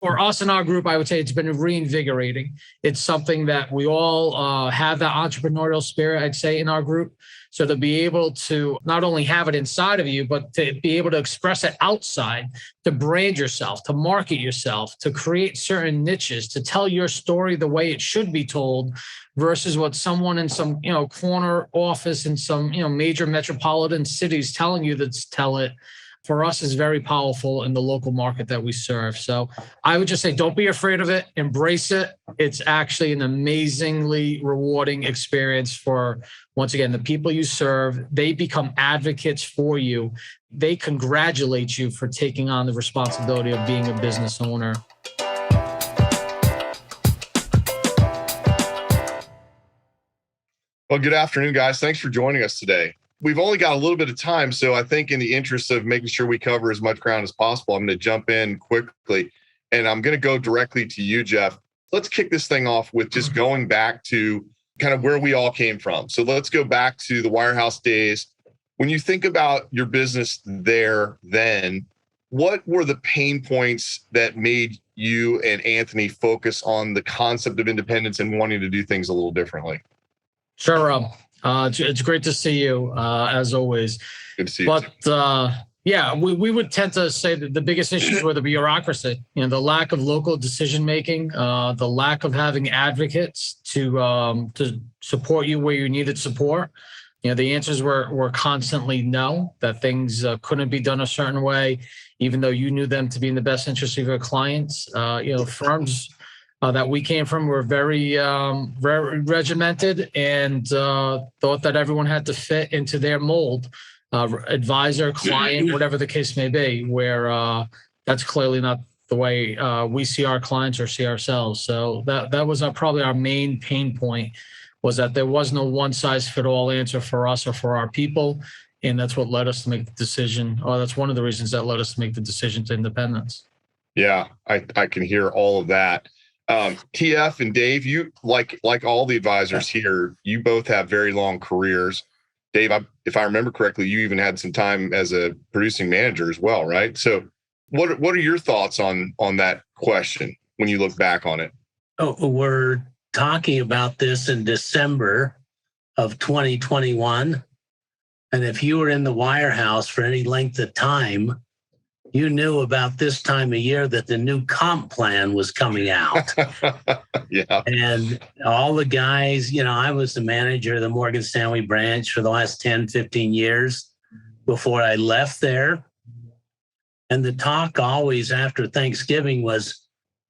For us in our group, I would say it's been reinvigorating. It's something that we all have that entrepreneurial spirit, I'd say, in our group. So to be able to not only have it inside of you, but to be able to express it outside, to brand yourself, to market yourself, to create certain niches, to tell your story the way it should be told versus what someone in some, corner office in some, major metropolitan cities telling you to tell it, for us is very powerful in the local market that we serve. So I would just say, don't be afraid of it. Embrace it. It's actually an amazingly rewarding experience for, once again, the people you serve. They become advocates for you. They congratulate you for taking on the responsibility of being a business owner. Well, good afternoon, guys. Thanks for joining us today. We've only got a little bit of time, so I think in the interest of making sure we cover as much ground as possible, I'm going to jump in quickly, and I'm going to go directly to you, Jeff. Let's kick this thing off with just going back to kind of where we all came from. So let's go back to the wirehouse days. When you think about your business there then, what were the pain points that made you and Anthony focus on the concept of independence and wanting to do things a little differently? Sure, Rob. It's great to see you, as always. Good to see you. But we would tend to say that the biggest issues were the bureaucracy, the lack of local decision making, the lack of having advocates to support you where you needed support. The answers were constantly no, that things couldn't be done a certain way, even though you knew them to be in the best interest of your clients. Firms that we came from were very regimented and thought that everyone had to fit into their mold, advisor, client, whatever the case may be, where that's clearly not the way we see our clients or see ourselves. So that was probably our main pain point, was that there was no one size fit all answer for us or for our people. And that's what led us to make the decision, or that's one of the reasons that led us to make the decision to independence. Yeah, I can hear all of that. TF and Dave, you like all the advisors here, you both have very long careers. Dave, if I remember correctly, you even had some time as a producing manager as well, right? So what are your thoughts on that question when you look back on it? Oh, we're talking about this in December of 2021. And if you were in the wirehouse for any length of time, you knew about this time of year that the new comp plan was coming out. Yeah. And all the guys, I was the manager of the Morgan Stanley branch for the last 10, 15 years before I left there. And the talk always after Thanksgiving was,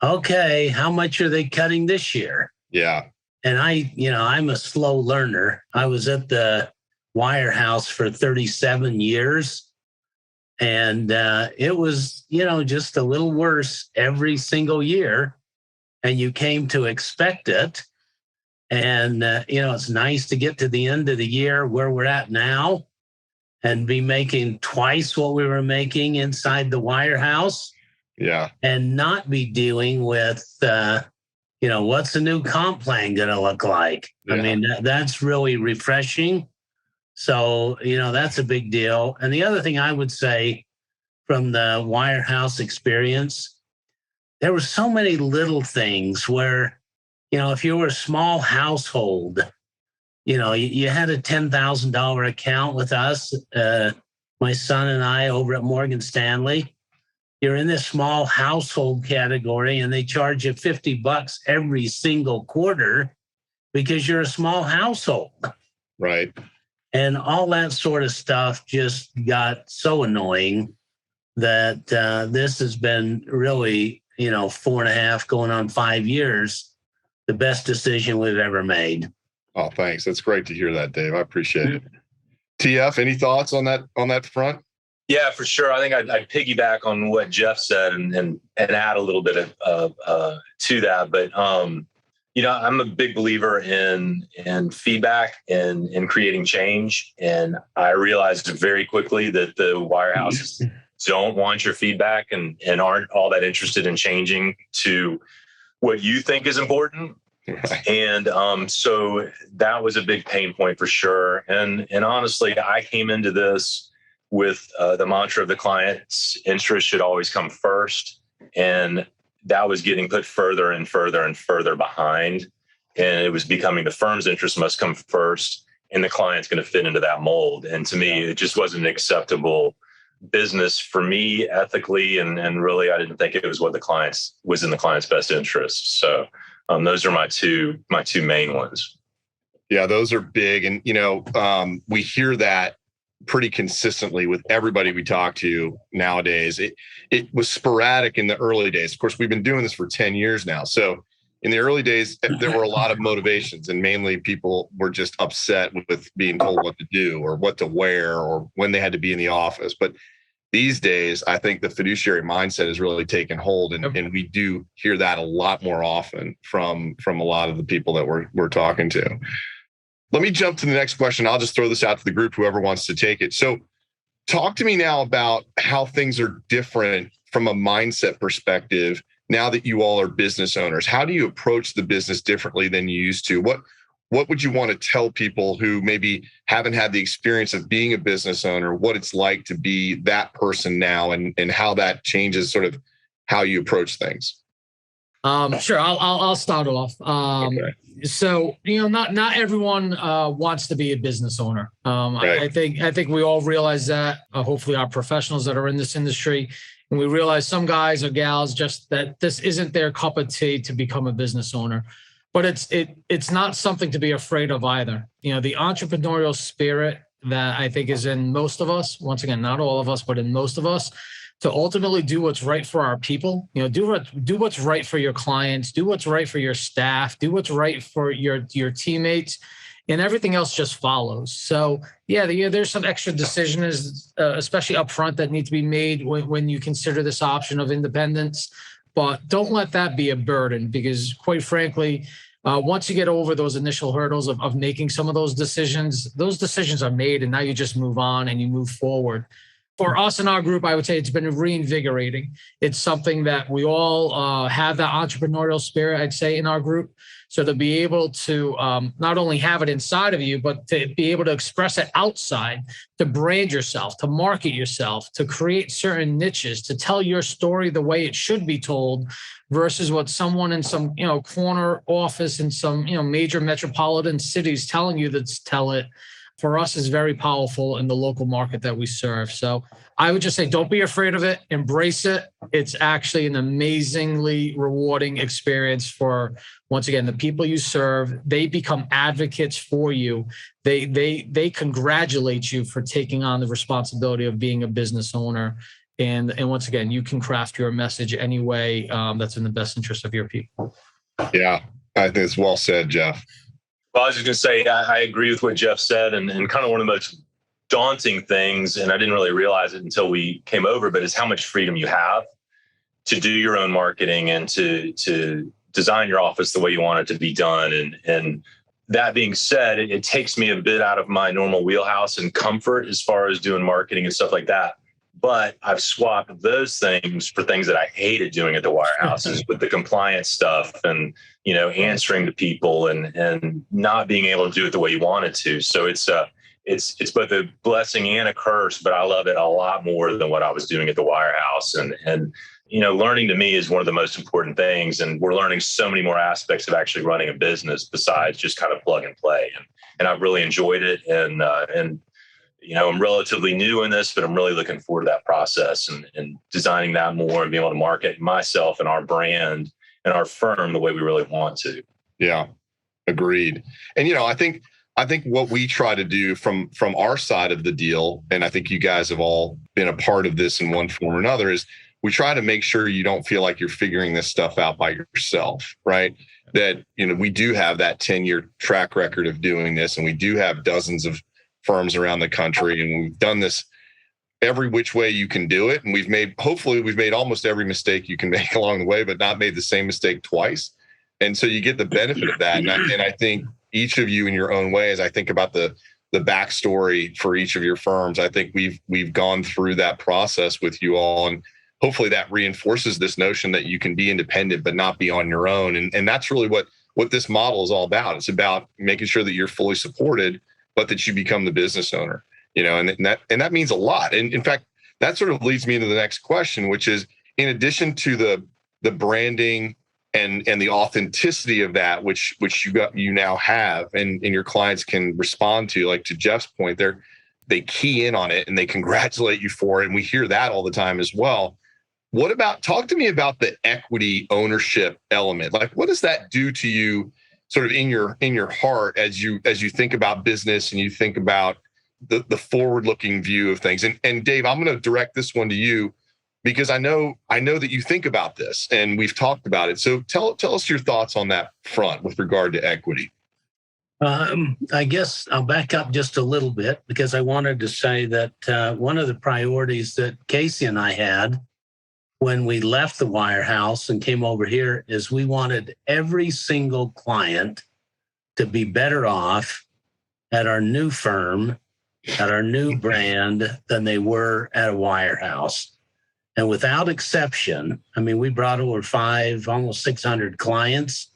okay, how much are they cutting this year? Yeah. And I'm a slow learner. I was at the wirehouse for 37 years. And it was, just a little worse every single year. And you came to expect it. And, it's nice to get to the end of the year where we're at now and be making twice what we were making inside the wirehouse. Yeah. And not be dealing with, what's the new comp plan going to look like? Yeah. I mean, that's really refreshing. So, that's a big deal. And the other thing I would say from the wirehouse experience, there were so many little things where, if you were a small household, you had a $10,000 account with us, my son and I over at Morgan Stanley. You're in this small household category and they charge you $50 every single quarter because you're a small household. Right. And all that sort of stuff just got so annoying that this has been really, 4.5 going on 5 years, the best decision we've ever made. Oh, thanks. That's great to hear that, Dave. I appreciate it. TF, any thoughts on that front? Yeah, for sure. I think I'd piggyback on what Jeff said and add a little bit of to that. But I'm a big believer in feedback and in creating change. And I realized very quickly that the wirehouses don't want your feedback and aren't all that interested in changing to what you think is important. Right. And so that was a big pain point for sure. And honestly, I came into this with the mantra of the client's interest should always come first. And that was getting put further and further and further behind. And it was becoming the firm's interest must come first, and the client's going to fit into that mold. And to me, it just wasn't an acceptable business for me ethically. And really, I didn't think it was what was in the client's best interest. So those are my two main ones. Yeah, those are big. And, we hear that pretty consistently with everybody we talk to nowadays. It was sporadic in the early days. Of course, we've been doing this for 10 years now. So in the early days, there were a lot of motivations, and mainly people were just upset with being told what to do or what to wear or when they had to be in the office. But these days, I think the fiduciary mindset has really taken hold, and we do hear that a lot more often from a lot of the people that we're talking to. Let me jump to the next question. I'll just throw this out to the group, whoever wants to take it. So talk to me now about how things are different from a mindset perspective now that you all are business owners. How do you approach the business differently than you used to? What would you want to tell people who maybe haven't had the experience of being a business owner, what it's like to be that person now, and how that changes sort of how you approach things? Sure. I'll start off. Okay. So, not everyone wants to be a business owner. Right. I think we all realize that, hopefully our professionals that are in this industry, and we realize some guys or gals just that this isn't their cup of tea to become a business owner. But it's not something to be afraid of either. The entrepreneurial spirit that I think is in most of us, once again, not all of us, but in most of us, to ultimately do what's right for our people, do what's right for your clients, do what's right for your staff, do what's right for your teammates, and everything else just follows. So there's some extra decisions, especially up front, that need to be made when you consider this option of independence. But don't let that be a burden, because quite frankly, once you get over those initial hurdles of making some of those decisions are made, and now you just move on and you move forward. For us in our group, I would say it's been reinvigorating. It's something that we all have that entrepreneurial spirit, I'd say, in our group. So to be able to not only have it inside of you, but to be able to express it outside, to brand yourself, to market yourself, to create certain niches, to tell your story the way it should be told versus what someone in some corner office in some major metropolitan cities telling you to tell it, for us is very powerful in the local market that we serve. So I would just say, don't be afraid of it. Embrace it. It's actually an amazingly rewarding experience for, once again, the people you serve. They become advocates for you. They congratulate you for taking on the responsibility of being a business owner. And once again, you can craft your message any way that's in the best interest of your people. Yeah, I think it's well said, Jeff. Well, I was just going to say, I agree with what Jeff said, and kind of one of the most daunting things, and I didn't really realize it until we came over, but is how much freedom you have to do your own marketing and to design your office the way you want it to be done. And that being said, it takes me a bit out of my normal wheelhouse and comfort as far as doing marketing and stuff like that. But I've swapped those things for things that I hated doing at the wirehouses with the compliance stuff and, answering to people and not being able to do it the way you wanted to. So it's both a blessing and a curse, but I love it a lot more than what I was doing at the wirehouse. And learning to me is one of the most important things. And we're learning so many more aspects of actually running a business besides just kind of plug and play. And I've really enjoyed it. And I'm relatively new in this, but I'm really looking forward to that process and designing that more and being able to market myself and our brand and our firm the way we really want to. Yeah, agreed. And, I think what we try to do from our side of the deal, and I think you guys have all been a part of this in one form or another, is we try to make sure you don't feel like you're figuring this stuff out by yourself, right? That, we do have that 10-year track record of doing this, and we do have dozens of firms around the country, and we've done this every which way you can do it. And hopefully we've made almost every mistake you can make along the way, but not made the same mistake twice. And so you get the benefit of that. And I think each of you in your own way, as I think about the backstory for each of your firms, I think we've gone through that process with you all. And hopefully that reinforces this notion that you can be independent, but not be on your own. And that's really what this model is all about. It's about making sure that you're fully supported, but that you become the business owner, and that means a lot. And in fact, that sort of leads me into the next question, which is, in addition to the the branding and the authenticity of that, which you now have, and your clients can respond to. Like to Jeff's point, they key in on it and they congratulate you for it, and we hear that all the time as well. Talk to me about the equity ownership element. Like, what does that do to you, sort of in your heart as you think about business and you think about the forward-looking view of things? And Dave, I'm going to direct this one to you, because I know that you think about this and we've talked about it. So tell us your thoughts on that front with regard to equity. I guess I'll back up just a little bit, because I wanted to say that one of the priorities that Casey and I had when we left the wirehouse and came over here is we wanted every single client to be better off at our new firm, at our new brand, than they were at a wirehouse. And without exception, I mean, we brought over almost 600 clients.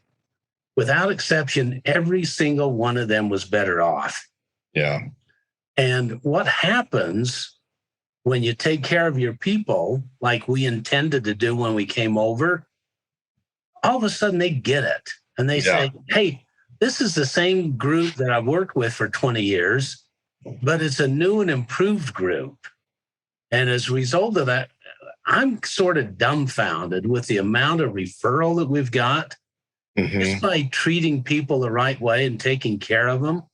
Without exception, every single one of them was better off. Yeah. And what happens when you take care of your people, like we intended to do when we came over, all of a sudden they get it. And they say, hey, this is the same group that I've worked with for 20 years, but it's a new and improved group. And as a result of that, I'm sort of dumbfounded with the amount of referral that we've got. Mm-hmm. Just by treating people the right way and taking care of them.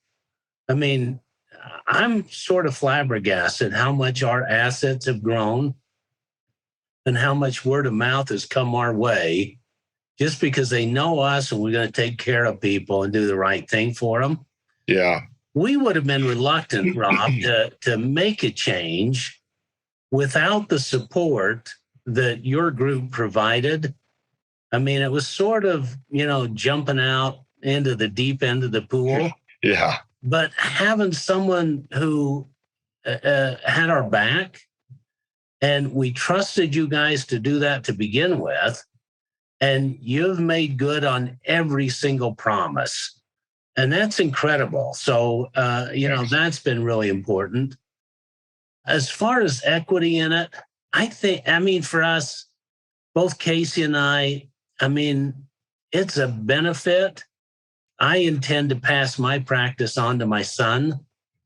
I mean, I'm sort of flabbergasted how much our assets have grown and how much word of mouth has come our way just because they know us and we're going to take care of people and do the right thing for them. Yeah. We would have been reluctant, Rob, to make a change without the support that your group provided. I mean, it was sort of, jumping out into the deep end of the pool. Yeah. But having someone who had our back, and we trusted you guys to do that to begin with, and you've made good on every single promise. And that's incredible. So, that's been really important. As far as equity in it, for us, both Casey and I mean, it's a benefit. I intend to pass my practice on to my son.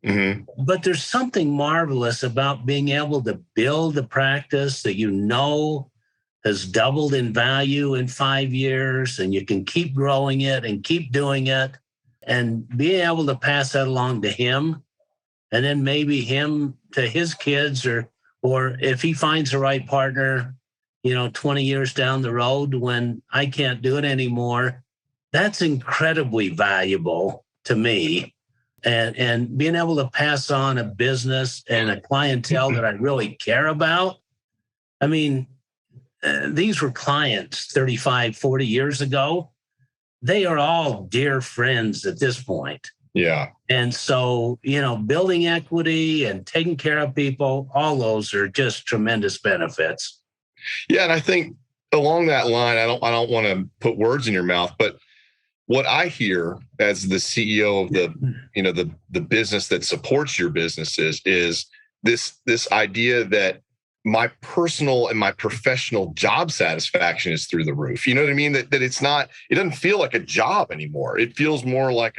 Mm-hmm. But there's something marvelous about being able to build a practice that has doubled in value in 5 years, and you can keep growing it and keep doing it, and being able to pass that along to him, and then maybe him to his kids, or if he finds the right partner, 20 years down the road when I can't do it anymore. That's incredibly valuable to me. And being able to pass on a business and a clientele that I really care about. I mean, these were clients 35, 40 years ago. They are all dear friends at this point. Yeah. And so, building equity and taking care of people, all those are just tremendous benefits. Yeah, and I think along that line, I don't want to put words in your mouth, but what I hear as the CEO of the business that supports your businesses is this idea that my personal and my professional job satisfaction is through the roof. You know what I mean? That it doesn't feel like a job anymore. It feels more like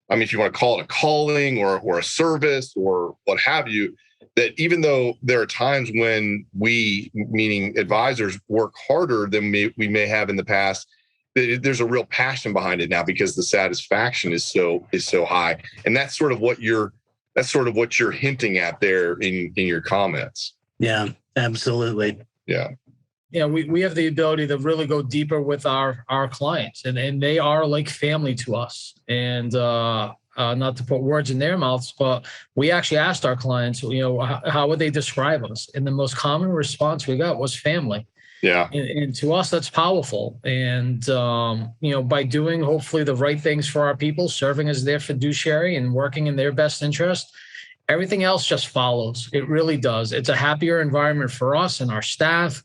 if you want to call it a calling or a service or what have you. That even though there are times when we, meaning advisors, work harder than we may have in the past, there's a real passion behind it now because the satisfaction is so high, and that's sort of what you're hinting at there in your comments. Yeah, absolutely. Yeah. Yeah, we have the ability to really go deeper with our clients, and they are like family to us. And not to put words in their mouths, but we actually asked our clients, how would they describe us? And the most common response we got was family. Yeah. And to us, that's powerful. And, by doing hopefully the right things for our people, serving as their fiduciary and working in their best interest, everything else just follows. It really does. It's a happier environment for us and our staff.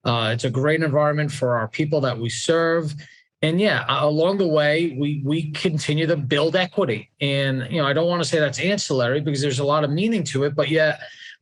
It's a great environment for our people that we serve. And along the way, we continue to build equity. And, I don't want to say that's ancillary because there's a lot of meaning to it, but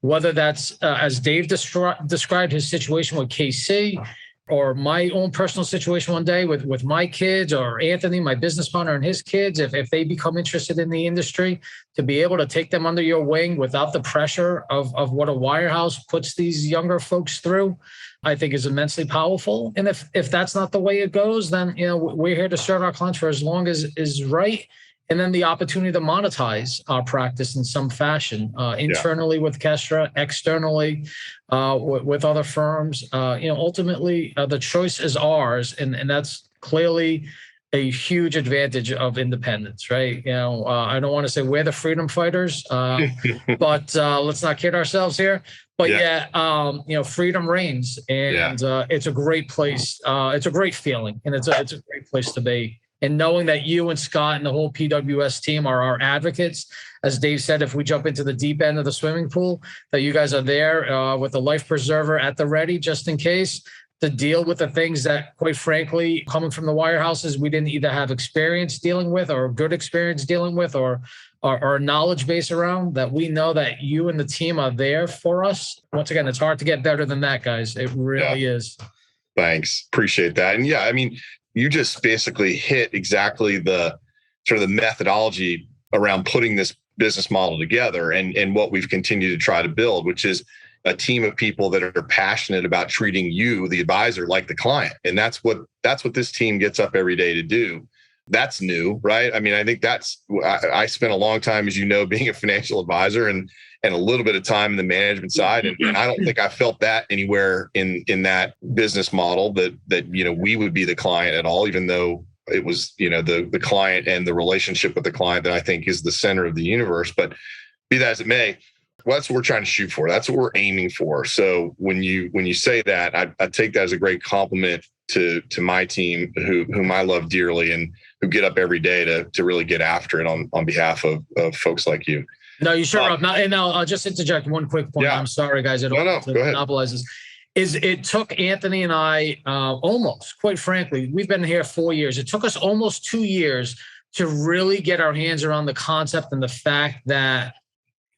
whether that's as Dave described his situation with KC, or my own personal situation one day with my kids, or Anthony, my business partner, and his kids, if they become interested in the industry, to be able to take them under your wing without the pressure of what a wirehouse puts these younger folks through, I think is immensely powerful. And if that's not the way it goes, then we're here to serve our clients for as long as is right. And then the opportunity to monetize our practice in some fashion, internally with Kestra, externally with other firms. Ultimately, the choice is ours, and that's clearly a huge advantage of independence, right? I don't want to say we're the freedom fighters, but let's not kid ourselves here. But freedom reigns, and it's a great place. It's a great feeling, and it's a great place to be. And knowing that you and Scott and the whole PWS team are our advocates, as Dave said, if we jump into the deep end of the swimming pool, that you guys are there with a life preserver at the ready, just in case, to deal with the things that, quite frankly, coming from the wirehouses, we didn't either have experience dealing with, or good experience dealing with, or a knowledge base around. That we know that you and the team are there for us. Once again, it's hard to get better than that, guys. It really is. Thanks. Appreciate that. And you just basically hit exactly the sort of the methodology around putting this business model together, and what we've continued to try to build, which is a team of people that are passionate about treating you, the advisor, like the client. And that's what this team gets up every day to do. That's new, right? I mean, I think I spent a long time, as you know, being a financial advisor and a little bit of time in the management side. And I don't think I felt that anywhere in that business model that we would be the client at all, even though it was, the client and the relationship with the client that I think is the center of the universe. But be that as it may, well, that's what we're trying to shoot for. That's what we're aiming for. So when you say that, I take that as a great compliment to my team, whom I love dearly and who get up every day to really get after it on behalf of folks like you. No, you sure are. And I'll just interject one quick point. Yeah. I'm sorry, guys. I don't want to monopolize this. It took Anthony and I almost, quite frankly, we've been here 4 years. It took us almost 2 years to really get our hands around the concept and the fact that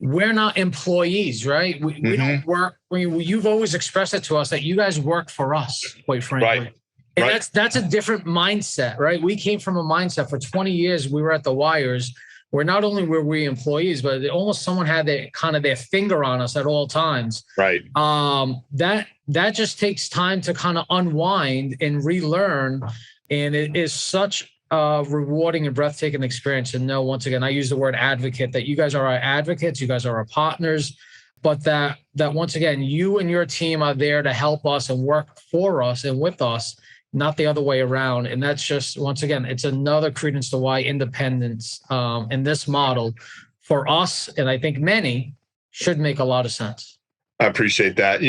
we're not employees, right? We don't work. You've always expressed it to us that you guys work for us, quite frankly. Right. And that's a different mindset, right? We came from a mindset for 20 years. We were at the wires, where not only were we employees, but almost someone had their finger on us at all times. Right. That just takes time to kind of unwind and relearn. And it is such a rewarding and breathtaking experience. And no, once again, I use the word advocate, that you guys are our advocates, you guys are our partners, but that once again, you and your team are there to help us and work for us and with us, not the other way around. And that's just, once again, it's another credence to why independence in this model for us, and I think many, should make a lot of sense. I appreciate that.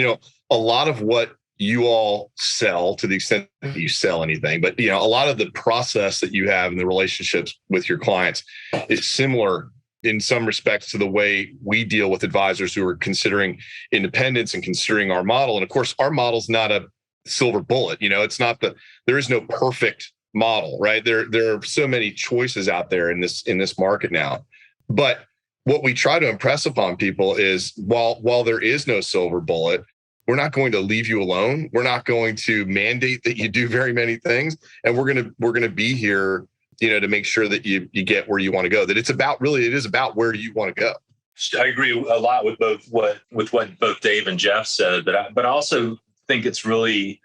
A lot of what you all sell, to the extent that you sell anything, but a lot of the process that you have and the relationships with your clients is similar in some respects to the way we deal with advisors who are considering independence and considering our model. And of course, our model is not a silver bullet. It's not there is no perfect model, right? There are so many choices out there in this market now. But what we try to impress upon people is while there is no silver bullet, we're not going to leave you alone. We're not going to mandate that you do very many things. And we're going to be here, to make sure that you get where you want to go, that it is about where you want to go. I agree a lot with what both Dave and Jeff said, but I also think it's really,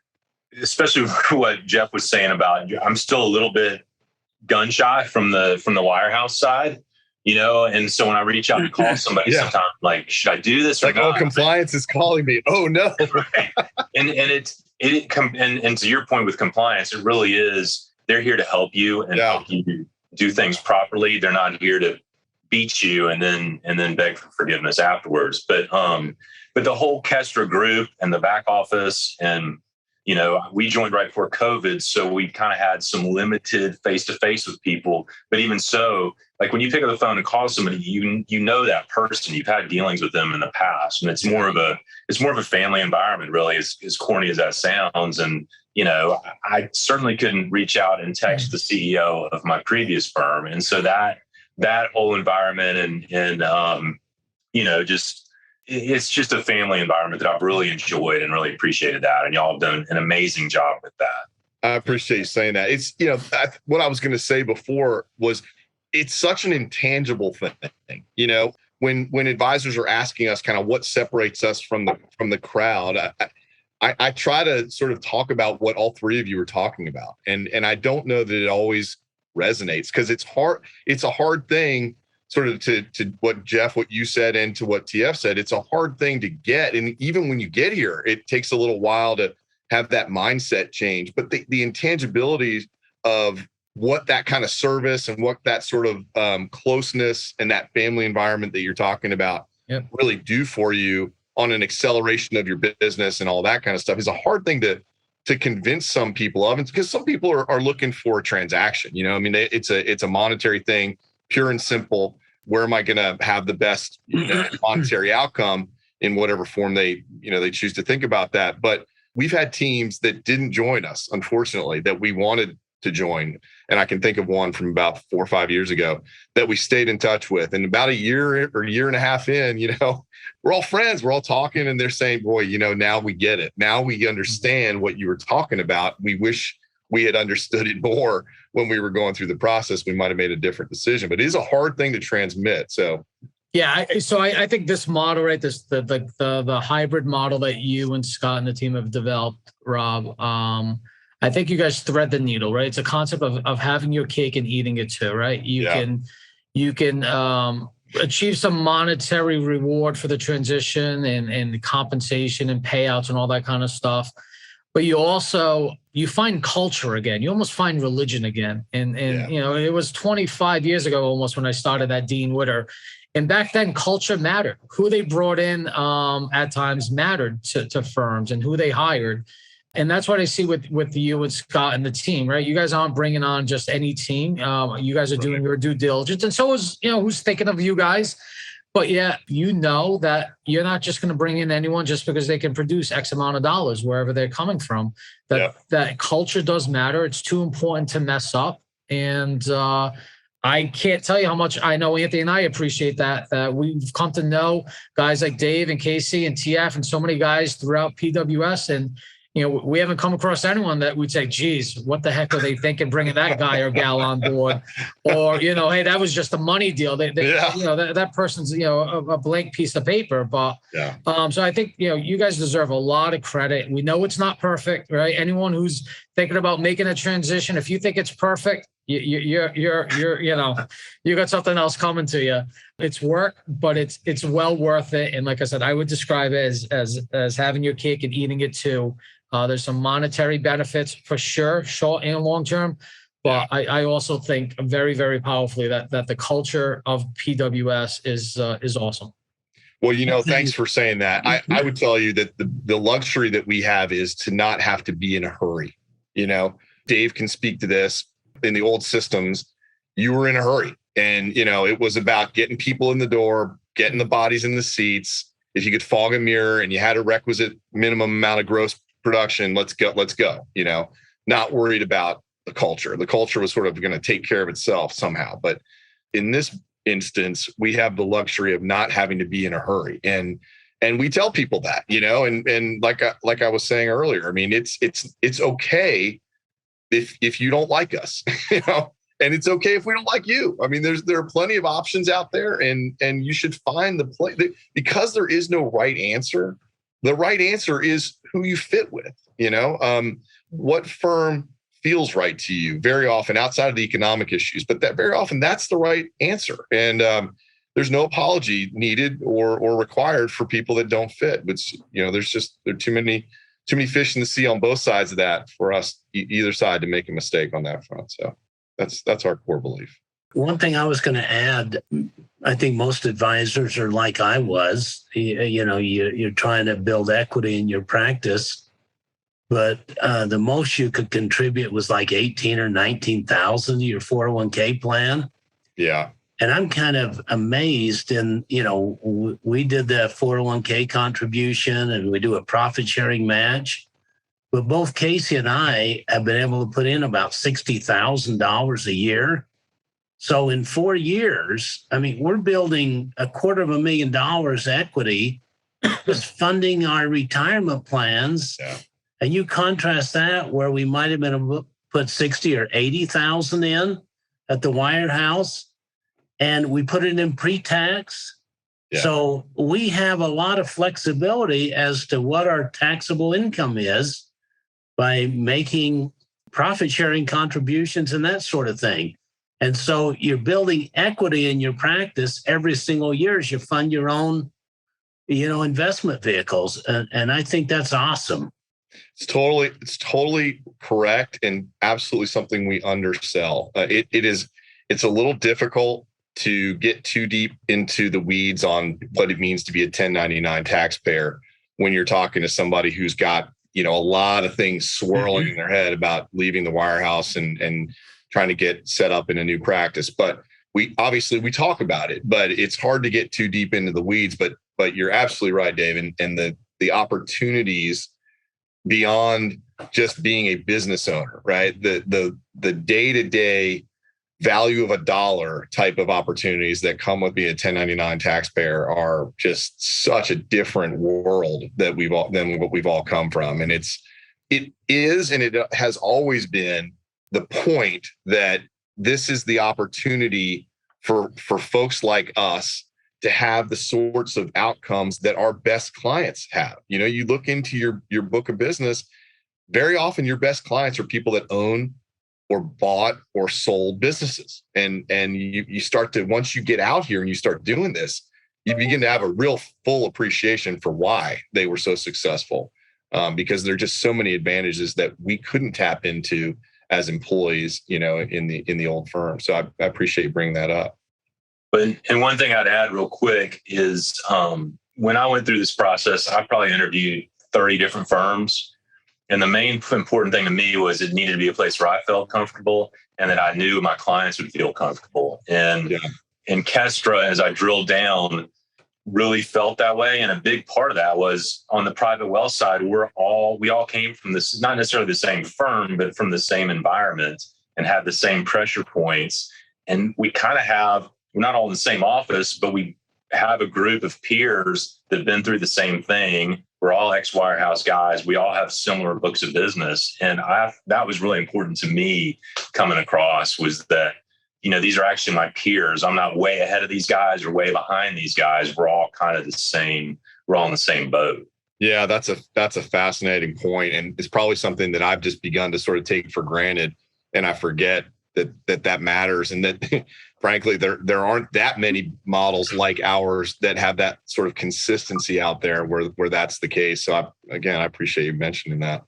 especially what Jeff was saying about, I'm still a little bit gun shy from the wirehouse side, and so when I reach out and call somebody, sometimes like, should I do this? Or not? Compliance is calling me. Oh no. Right. And to your point with compliance, it really is, they're here to help you and help you do things properly. They're not here to beat you and then beg for forgiveness afterwards. But the whole Kestra group and the back office, and we joined right before COVID, so we kind of had some limited face-to-face with people. But even so, like when you pick up the phone and call somebody, you know that person, you've had dealings with them in the past, and it's more of a family environment, really, as corny as that sounds. And I certainly couldn't reach out and text the CEO of my previous firm, and so that whole environment and just it's just a family environment that I've really enjoyed and really appreciated that. And y'all have done an amazing job with that. I appreciate you saying that. It's, what I was going to say before was it's such an intangible thing, when advisors are asking us kind of what separates us from the crowd. I try to sort of talk about what all three of you are talking about. And I don't know that it always resonates because it's hard. It's a hard thing sort of to what Jeff, what you said, and to what TF said. It's a hard thing to get. And even when you get here, it takes a little while to have that mindset change. But the intangibilities of what that kind of service and what that sort of closeness and that family environment that you're talking about really do for you on an acceleration of your business and all that kind of stuff is a hard thing to convince some people of. And because some people are looking for a transaction, it's a monetary thing, pure and simple. Where am I going to have the best monetary outcome in whatever form they choose to think about that? But we've had teams that didn't join us, unfortunately, that we wanted to join. And I can think of one from about 4 or 5 years ago that we stayed in touch with. And about a year or year and a half in, we're all friends, we're all talking, and they're saying, boy, now we get it. Now we understand what you were talking about. We wish we had understood it more when we were going through the process. We might've made a different decision, but it is a hard thing to transmit. So yeah. I think this model, right, the hybrid model that you and Scott and the team have developed, Rob, I think you guys thread the needle, right? It's a concept of having your cake and eating it too, right? You can achieve some monetary reward for the transition and compensation and payouts and all that kind of stuff. But you find culture again. You almost find religion again. And it was 25 years ago almost when I started at Dean Witter. And back then, culture mattered. Who they brought in at times mattered to firms and who they hired. And that's what I see with you and Scott and the team, right? You guys aren't bringing on just any team. You guys are doing your due diligence. And so is, who's thinking of you guys. But yeah, that you're not just going to bring in anyone just because they can produce X amount of dollars wherever they're coming from. That culture does matter. It's too important to mess up. And I can't tell you how much I know Anthony and I appreciate that we've come to know guys like Dave and Casey and TF and so many guys throughout PWS. And we haven't come across anyone that would say, geez, what the heck are they thinking bringing that guy or gal on board? Or, hey, that was just a money deal. That person's, a blank piece of paper. But so I think, you guys deserve a lot of credit. We know it's not perfect, right? Anyone who's thinking about making a transition, if you think it's perfect, you got something else coming to you. It's work, but it's well worth it. And like I said, I would describe it as having your cake and eating it too. There's some monetary benefits for sure, short and long term. But I also think very, very powerfully that the culture of PWS is awesome. Well, thanks for saying that. I would tell you that the luxury that we have is to not have to be in a hurry. Dave can speak to this. In the old systems, you were in a hurry. And, it was about getting people in the door, getting the bodies in the seats. If you could fog a mirror and you had a requisite minimum amount of gross production, let's go, not worried about the culture. The culture was sort of going to take care of itself somehow. But in this instance, we have the luxury of not having to be in a hurry. And we tell people that, and like I was saying earlier, I mean, it's okay if you don't like us, and it's okay if we don't like you. I mean, there are plenty of options out there, and you should find the place, because there is no right answer. The right answer is who you fit with, what firm feels right to you very often outside of the economic issues, but that very often that's the right answer. And there's no apology needed or required for people that don't fit. But, there are too many fish in the sea on both sides of that for us, either side, to make a mistake on that front. So that's our core belief. One thing I was going to add, I think most advisors are like I was. You're trying to build equity in your practice, but the most you could contribute was like 18 or 19,000 to your 401k plan. Yeah. And I'm kind of amazed. And, we did that 401k contribution and we do a profit sharing match. But both Casey and I have been able to put in about $60,000 a year. So in 4 years, I mean, we're building $250,000 equity just funding our retirement plans. Yeah. And you contrast that where we might have been able to put 60 or 80,000 in at the wirehouse, and we put it in pre-tax. Yeah. So we have a lot of flexibility as to what our taxable income is by making profit sharing contributions and that sort of thing. And so you're building equity in your practice every single year as you fund your own, investment vehicles. And I think that's awesome. It's totally correct and absolutely something we undersell. It's a little difficult to get too deep into the weeds on what it means to be a 1099 taxpayer when you're talking to somebody who's got, a lot of things swirling in their head about leaving the wirehouse and trying to get set up in a new practice. But we talk about it, but it's hard to get too deep into the weeds. But you're absolutely right, Dave. And the opportunities beyond just being a business owner, right? The day-to-day value of a dollar type of opportunities that come with being a 1099 taxpayer are just such a different world than what we've all come from. And it is, and it has always been the point that this is the opportunity for folks like us to have the sorts of outcomes that our best clients have. You look into your book of business, very often your best clients are people that own or bought or sold businesses. And you start to, once you get out here and you start doing this, you begin to have a real full appreciation for why they were so successful, because there are just so many advantages that we couldn't tap into as employees, in the old firm. So I appreciate you bringing that up. And one thing I'd add real quick is when I went through this process, I probably interviewed 30 different firms. And the main important thing to me was it needed to be a place where I felt comfortable and that I knew my clients would feel comfortable. And in Kestra, as I drilled down, really felt that way. And a big part of that was on the private wealth side, we all came from this, not necessarily the same firm, but from the same environment and had the same pressure points. And we kind of we're not all in the same office, but we have a group of peers that have been through the same thing. We're all ex-wirehouse guys. We all have similar books of business. And that was really important to me coming across, was that, these are actually my peers. I'm not way ahead of these guys or way behind these guys. We're all kind of the same. We're all in the same boat. Yeah, that's a fascinating point. And it's probably something that I've just begun to sort of take for granted. And I forget that matters. And that frankly, there aren't that many models like ours that have that sort of consistency out there where that's the case. So I appreciate you mentioning that.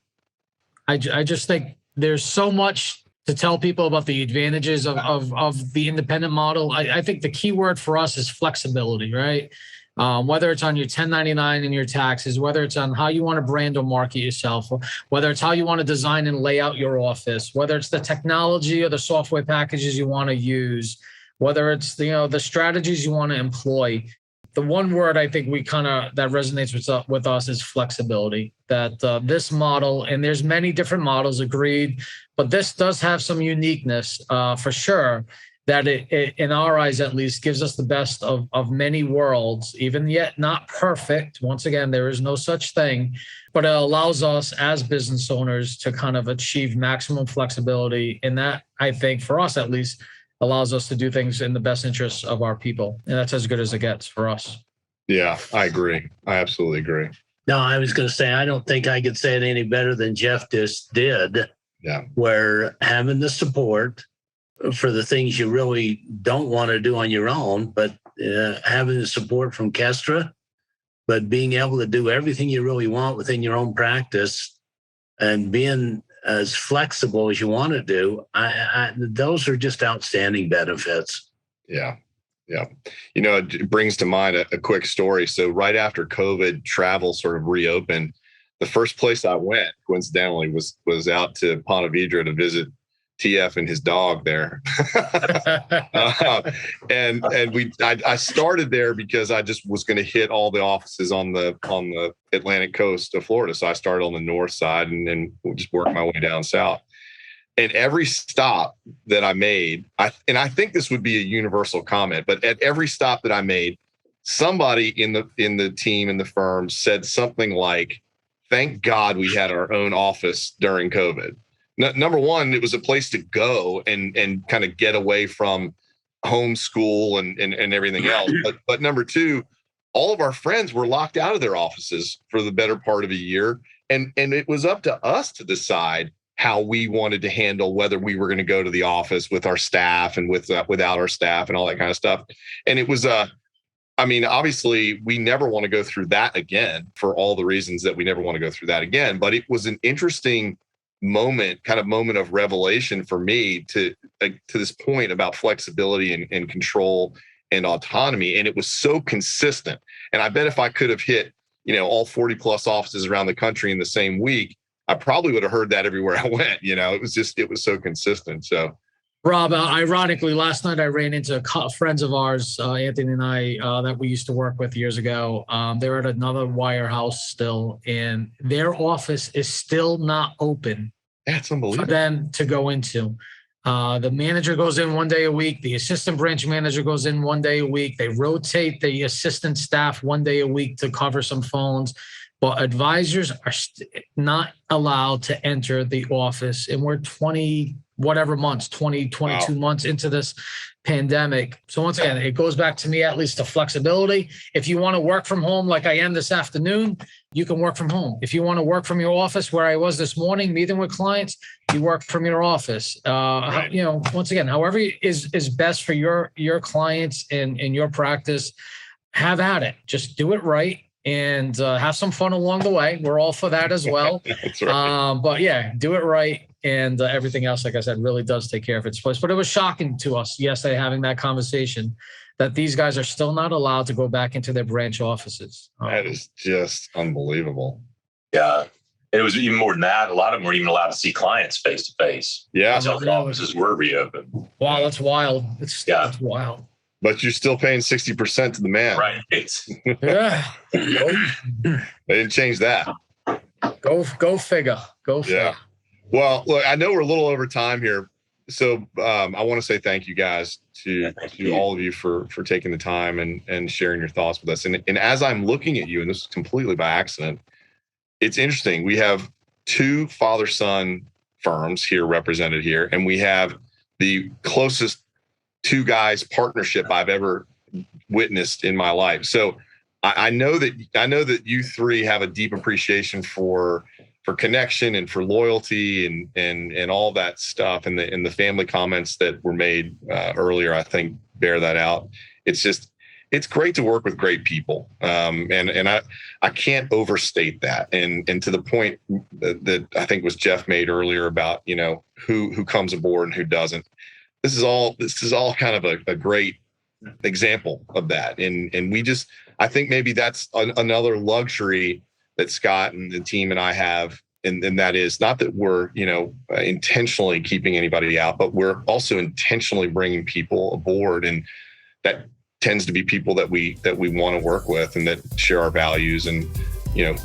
I just think there's so much to tell people about the advantages of the independent model. I think the key word for us is flexibility, right? Whether it's on your 1099 and your taxes, whether it's on how you want to brand or market yourself, whether it's how you want to design and lay out your office, whether it's the technology or the software packages you want to use, whether it's the strategies you want to employ. The one word I think that resonates with us is flexibility. That this model, and there's many different models, agreed, but this does have some uniqueness for sure. That it, in our eyes at least, gives us the best of many worlds, even yet not perfect. Once again, there is no such thing, but it allows us as business owners to kind of achieve maximum flexibility. And that, I think, for us at least, allows us to do things in the best interests of our people. And that's as good as it gets for us. Yeah, I agree. I absolutely agree. No, I was going to say, I don't think I could say it any better than Jeff just did. Yeah. Where having the support for the things you really don't want to do on your own, but having the support from Kestra, but being able to do everything you really want within your own practice and being as flexible as you want to do, those are just outstanding benefits. Yeah. Yeah. It brings to mind a quick story. So right after COVID, travel sort of reopened. The first place I went, coincidentally, was out to Ponte Vedra to visit TF and his dog there. I started there because I just was going to hit all the offices on the Atlantic coast of Florida. So I started on the north side and then just worked my way down south. And every stop that I made, I think this would be a universal comment, but at every stop that I made, somebody in the team, in the firm, said something like, thank God we had our own office during COVID. Number one, it was a place to go and kind of get away from homeschool and everything else. But number two, all of our friends were locked out of their offices for the better part of a year. And it was up to us to decide how we wanted to handle whether we were going to go to the office with our staff and without our staff and all that kind of stuff. And it was obviously we never want to go through that again for all the reasons that we never want to go through that again. But it was an interesting moment of revelation for me to this point about flexibility and control and autonomy. And it was so consistent. And I bet if I could have hit, all 40 plus offices around the country in the same week, I probably would have heard that everywhere I went. It was so consistent. So, Rob, ironically, last night I ran into friends of ours, Anthony and I, that we used to work with years ago. They're at another wirehouse still, and their office is still not open. That's unbelievable. For them to go into. The manager goes in one day a week. The assistant branch manager goes in one day a week. They rotate the assistant staff one day a week to cover some phones. But advisors are not allowed to enter the office. And we're 22 months into this pandemic. So once again, it goes back to me, at least the flexibility. If you want to work from home like I am this afternoon, you can work from home. If you want to work from your office where I was this morning, meeting with clients, you work from your office. Right. Once again, however is best for your clients and your practice, have at it. Just do it right. And have some fun along the way. We're all for that as well. That's right. But yeah, do it right. And everything else, like I said, really does take care of its place. But it was shocking to us yesterday having that conversation that these guys are still not allowed to go back into their branch offices. That is just unbelievable. Yeah. And it was even more than that. A lot of them were even allowed to see clients face to face. Yeah. Until the offices were reopened. Wow, that's wild. It's wild. But you're still paying 60% to the man. Right. Yeah. They didn't change that. Go figure. Go figure. Yeah. Well, look, I know we're a little over time here. So I want to say thank you guys to all of you for taking the time and sharing your thoughts with us. And as I'm looking at you, and this is completely by accident, it's interesting. We have two father-son firms here represented here, and we have the closest two guys partnership I've ever witnessed in my life. So I know that you three have a deep appreciation for connection and for loyalty and all that stuff. And the family comments that were made earlier, I think bear that out. It's great to work with great people. And I can't overstate that. And to the point that I think was Jeff made earlier about, who comes aboard and who doesn't. This is all kind of a great example of that. And I think maybe that's another luxury that Scott and the team and I have. And that is not that we're, intentionally keeping anybody out, but we're also intentionally bringing people aboard. And that tends to be people that we want to work with and that share our values and,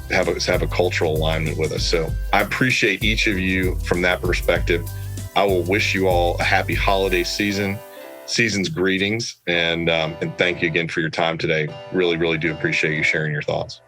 have a cultural alignment with us. So I appreciate each of you from that perspective. I will wish you all a happy holiday season's greetings, and thank you again for your time today. Really, really do appreciate you sharing your thoughts.